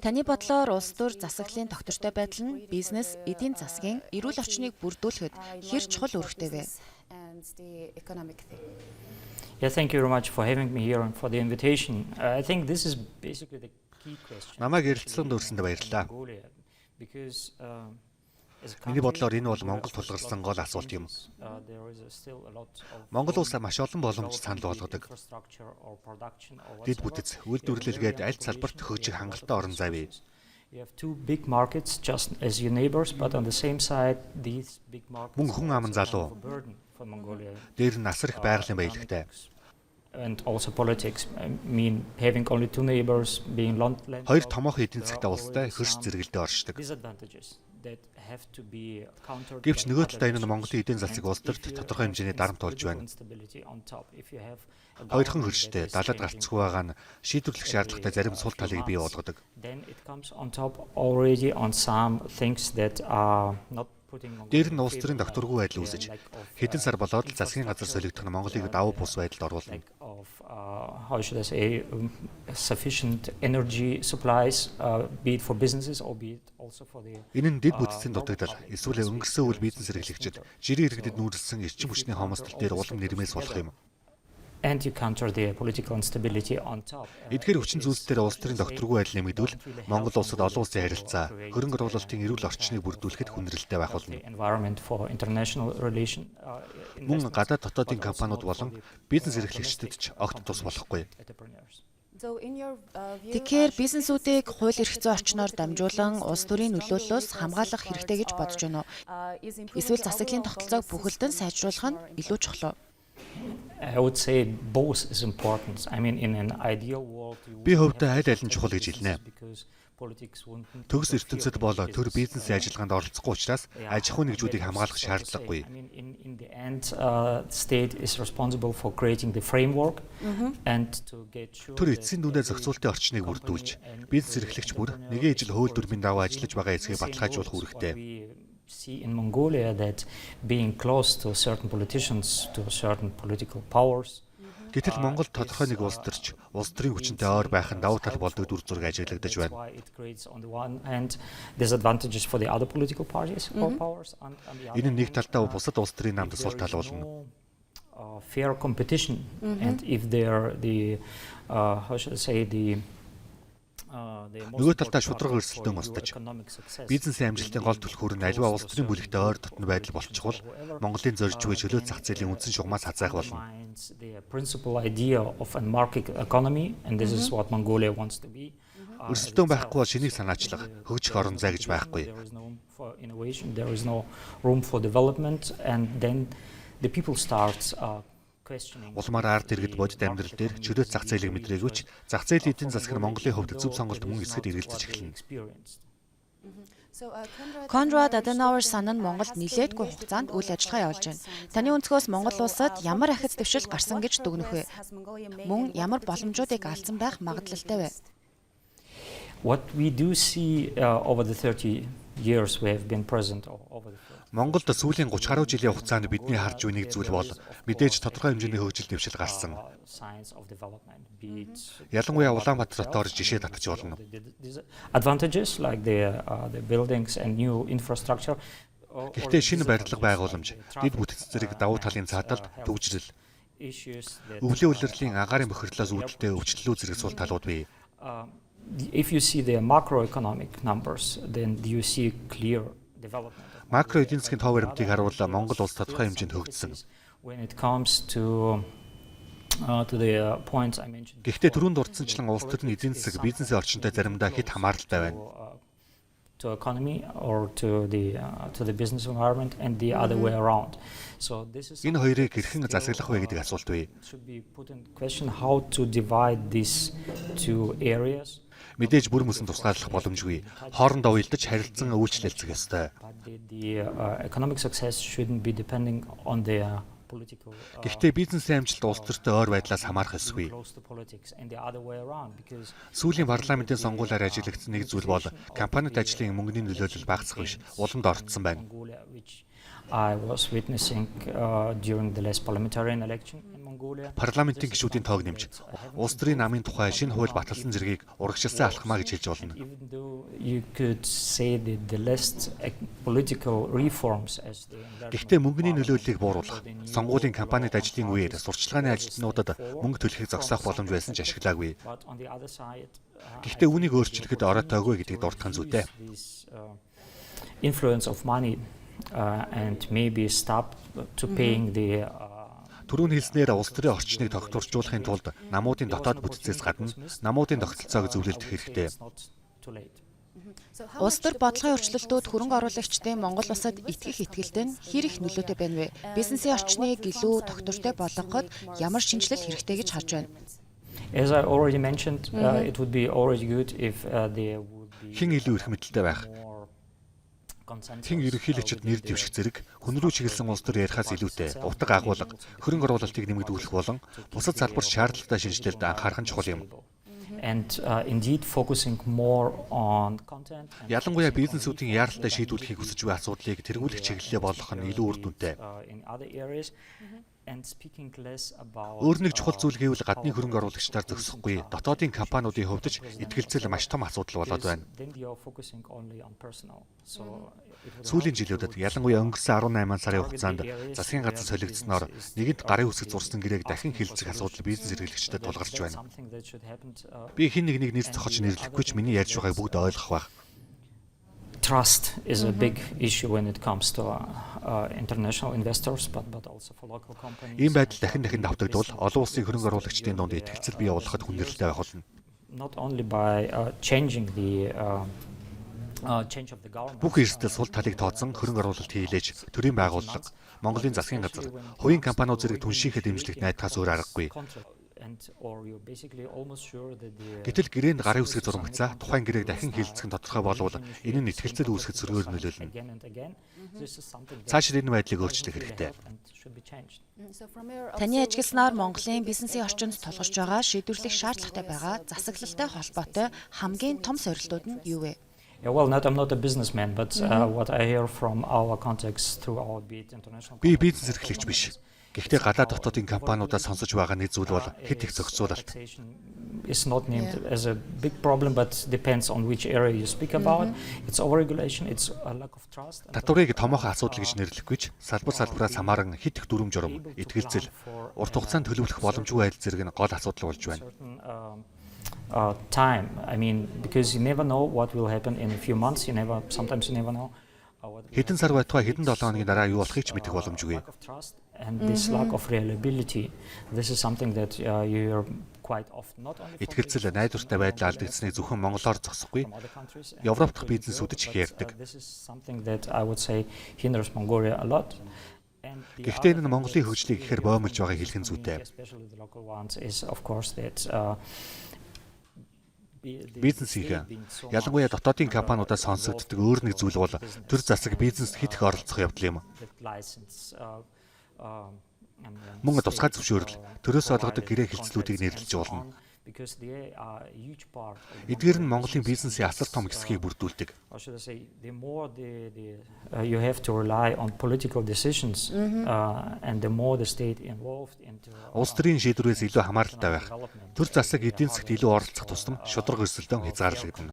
Таны бодлоор улс төр засаглалын тогтвортой байдал нь бизнес, эдийн засгийн эрүүл орчныг бүрдүүлэхэд хэр чухал үүрэгтэй вэ? Yeah, thank you very much for having me here and for the invitation. I think this is basically the key question. Намайг ярилцлаганд өрсөнд баярлалаа. Because Миний бодлоор энэ бол Монгол тулгарсан гол асуулт юм. Монгол улс маш олон боломж санал болгодог. Дэд бүтэц, үйлдвэрлэлгээд аль салбарт хөгжих хангалттай орон зай бий. You have two big markets just as your neighbors, but on the same side these big markets Мөн хүн аман залуу. for Mongolia. Дээр нь насар их байгалийн баялагтай. And also politics. I mean, having only two neighbors, being land. Хоёр томоохон эдийн засгийн улстай хөрш зэрэгэлдээ оршдог. Disadvantages that have to be countered. Гэвч нөгөө талдаа энэ нь Монголын эдийн засаг улс төрт тодорхой хэмжээний дарамт болж байна. Хоёрхан хөрштэй далаад гарцгүй байгаа нь шийдвэрлэх шаардлагатай зарим сул талыг бий болгодог. Then it comes on top already on some things that are not putting Дээр нь улс төрийн докторгүй байдал үүсэж хэдэн сар болоод л засгийн газар солигдох нь Монголыг давуу бус байдалд оруулна. of how should I say sufficient energy supplies, be it for businesses or be it also for the Энэ нь дэд бүтцийн дутагдал эсвэл өнгөрсөн үйл бизнес эрхлэгчид жирийн иргэдэд нүүрлсэн эрчим хүчний хомсдол дээр улам нэрмээс болох юм. and you counter the political instability on top. Эдгээр хүчин зүйлсээр улс төрийн докторгүй байдал нэмэгдвэл Монгол улсад олон улсын харилцаа, хөрөнгө оруулалтын эрүүл орчныг бүрдүүлэхэд хүндрэлтэй байх болно. Environment for international relation. Мөн гадаад дотоодын компаниуд болон бизнес эрхлэгчдэд ч огт тус болохгүй. Тэгэхээр бизнесүүдийг хууль эрх зүйн орчноор дамжуулан улс төрийн нөлөөллөөс хамгаалах хэрэгтэй гэж бодож байна уу? Эсвэл засаглалын тогтолцоог бүхэлдэн сайжруулах нь илүү чухал уу? I would say both is important. I mean, in an ideal world, Би хувьдаа аль аль нь чухал гэж хэлнэ. because politics won't. Төгс ертөнцид бол төр бизнесийн ажиллагаанд оролцохгүй учраас аж ахуй нэгжүүдийг хамгаалах шаардлагагүй. I mean, in the end, state is responsible for creating the framework and to get sure. Төр эцсийн дүндээ зохицуултын орчныг бүрдүүлж, бизнес эрхлэгч бүр нэгэн ижил хууль дүрмийн дагуу ажиллаж байгаа эсэхийг баталгаажуулах үүрэгтэй. See in Mongolia that being close to certain politicians, to certain political powers. Гэтэл Монгол тодорхой нэг улс төрч, улс төрийн хүчинтэй ойр байх нь давуу тал болдог дүр зураг ажиглагдаж байна. Why it creates on the one hand disadvantages for the other political parties or powers, and on the other. Энэ нь нэг талдаа бусад улс төрийн намд сул тал болно. Fair competition, and if they're the how should I say the Нөгөө талдаа шудраг өрсөлдөөн устж, бизнесийн амжилтын гол түлхүүр нь аливаа улс төрийн бүлэгтэй ойр дотны байдал болчихвол Монголын зорж буй чөлөө зах зээлийн үндсэн шугамаас хазаах болно. The principal idea of a market economy, and this is what Mongolia wants to be. Өрсөлдөөн байхгүй бол шинийг санаачлах, хөгжих орон зай гэж байхгүй. There is no room for innovation, there is no room for development, and then the people start questioning. Улмаар ард иргэд бодит амьдрал дээр чөлөө зах зээлийг мэдрээгүй ч зах зээлийн эдийн засаг нь Монголын хувьд зөв сонголт мөн эсгэд эргэлзэж эхэлнэ. Конрад Аденауэр сан нь Монголд нэлээдгүй хугацаанд үйл ажиллагаа явуулж байна. Таны өнцгөөс Монгол улсад ямар ахиц дэвшил гарсан гэж дүгнэх вэ? Мөн ямар боломжуудыг алдсан байх магадлалтай вэ? What we do see over the 30 years we have been present over the Монголд сүүлийн 30 гаруй жилийн хугацаанд бидний харж буй нэг зүйл бол мэдээж тодорхой хэмжээний хөгжил дэвшил гарсан. signs of development, be it Ялангуяа Улаанбаатар дотор жишээ татаж болно. advantages like the buildings and new infrastructure. Гэхдээ шинэ барилга байгууламж, дэд бүтэц зэрэг давуу талын цааталд төвжрэл, өвлийн улирлын агаарын бохирлоос үүдэлтэй өвчлөлөө зэрэг сул талууд бий. If you see the macroeconomic numbers, then you see clear development. Макро эдийн засгийн тоо баримтыг харуул Монгол улс тодорхой хэмжээнд хөгжсөн. When it comes to the points I mentioned. Гэхдээ түрүүнд дурдсанчлан улс төрийн эдийн засаг бизнесийн орчинтой заримдаа хэд хамааралтай байна. To economy or to the business environment and the other way around. So this is Энэ хоёрыг хэрхэн засаглах вэ гэдэг асуулт бий. should be put in question how to divide these two areas. Мэдээж бүр мөсөн тусгаарлах боломжгүй. Хоорондоо уялдаж харилцан үйлчлэлцэх ёстой. But the economic success shouldn't be depending on the political. Гэхдээ бизнесийн амжилт улс төртэй ойр байдлаас хамаарах ёсгүй. Close to politics and the other way around because Сүүлийн парламентын сонгуулиар ажиглагдсан нэг зүйл бол компанид ажлын мөнгөний нөлөөлөл багасах биш, уламд орцсон байна. Mongolia, which I was witnessing during the last parliamentary election in парламентын гишүүдийн тоог нэмж улс төрийн намын тухай шинэ хууль баталсан зэргийг урагшилсан алхмаа гэж хэлж болно. Гэхдээ мөнгөний нөлөөллийг бууруулах, сонгуулийн кампанид ажлын үеэр сурчлагын ажилтнуудад мөнгө төлөхийг зогсоох боломж байсан ч ашиглаагүй. Гэхдээ үүнийг өөрчлөхөд оройтойгүй гэдгийг дурдах нь зүйтэй. Influence of money and maybe stop to paying the Түрүүн хэлснээр улс төрийн орчныг тогтворжуулахын тулд намуудын дотоод бүтцээс гадна намуудын тогтолцоог зөвлөлдөх хэрэгтэй. Улс төр бодлогын өөрчлөлтүүд хөрөнгө оруулагчдын Монгол улсад итгэх итгэлд нь хэр их нөлөөтэй байна вэ? Бизнесийн орчныг илүү тогтвортой болгоход ямар шинжилэл хэрэгтэй гэж харж байна? As I already mentioned, it would be already good if there would be Хэн илүү их мэдэлтэй байх? Хэн ерөнхийлөгчд нэр дэвших зэрэг хүн рүү чиглэсэн улс төр ярихаас илүүтэй утга агуулга, хөрөнгө оруулалтыг нэмэгдүүлэх болон бусад салбар шаардлагатай шинжилэлд анхаарах нь чухал юм. and indeed focusing more on content. Ялангуяа бизнесүүдийн яаралтай шийдвэрлэхийг хүсэж буй асуудлыг тэргүүлэх чиглэлээ болгох нь илүү үр дүнтэй. Өөр нэг чухал зүйл гэвэл гадны хөрөнгө оруулагчдаар зогсохгүй дотоодын компаниудын хувьд ч итгэлцэл маш том асуудал болоод байна. Сүүлийн жилүүдэд ялангуяа өнгөрсөн 18 сарын хугацаанд засгийн газар солигдсноор нэгэнт гарын үсэг зурсан гэрээг дахин хилцэх асуудал бизнес эрхлэгчдэд тулгарч байна. Би хэн нэгнийг нэр зохиож нэрлэхгүй ч миний ярьж байгааг бүгд ойлгох байх. Trust is a big issue when it comes to international investors, but also for local companies. Ийм байдал дахин давтагдвал олон улсын хөрөнгө оруулагчдын дунд итгэлцэл бий болгоход хүндрэлтэй байх болно. Not only by changing the change of the government. Бүх эрсдэл сул талыг тооцсон хөрөнгө оруулалт хийлээж төрийн байгууллага, Монголын засгийн газар, хувийн компаниуд зэрэг түншийхэд дэмжлэгт найдахаас өөр аргагүй. Гэтэл гэрээнд гарын үсэг зурмагцаа тухайн гэрээг дахин хилцэх нь тодорхой болвол энэ нь итгэлцэл үүсгэж зөргөөр нөлөөлнө. Цаашид энэ байдлыг өөрчлөх хэрэгтэй. Таны ажигласнаар Монголын бизнесийн орчинд тулгарч байгаа шийдвэрлэх шаардлагатай байгаа засаглалтай холбоотой хамгийн том сорилтууд нь юу вэ? Yeah, well, I'm not a businessman, but what I hear from our contacts through our BIT international. Би бизнес эрхлэгч биш. Гэхдээ гадаад дотоодын компаниудаас сонсож байгаа нэг зүйл бол хэд их зохицуулалт. It's not named as a big problem, but depends on which area you speak about. It's overregulation, it's a lack of trust. Татварыг томоохон асуудал гэж нэрлэхгүй ч салбараас хамааран хэд их дүрм журам, итгэлцэл, урт хугацаанд төлөвлөх боломжгүй байдал зэрэг нь гол асуудал болж байна. Time. I mean, because you never know what will happen in a few months. Sometimes you never know. Хэдэн сар байтугай хэдэн 7 хоногийн дараа юу болохыг ч мэдэх боломжгүй. And this lack of reliability, this is something that you hear quite often. Not only Итгэлцэл найдвартай байдал алдагдсныг зөвхөн Монголоор зогсохгүй. Европ дахь бизнесүүд ч их ярьдаг. This is something that I would say hinders Mongolia a lot. Гэхдээ энэ нь Монголын хөгжлийг ихээр боомлж байгааг хэлэх нь зүйтэй. Especially the local ones is of course that Бизнесийн ялангуяа дотоодын компаниудаас сонсогддог өөр нэг зүйл бол төр засаг бизнест хит их оролцох явдал юм. Мөн тусгай зөвшөөрөл, төрөөс олгодог гэрээ хэлцлүүдийг нэрлэж болно. Эдгээр нь Монголын бизнесийн асар том хэсгийг бүрдүүлдэг. You have to rely on political decisions and the more the state involved into Улс төрийн шийдвэрээс илүү хамааралтай байх. Төр засаг эдийн засгт илүү оролцох тусам шударга өрсөлдөөн хязгаарлагдана.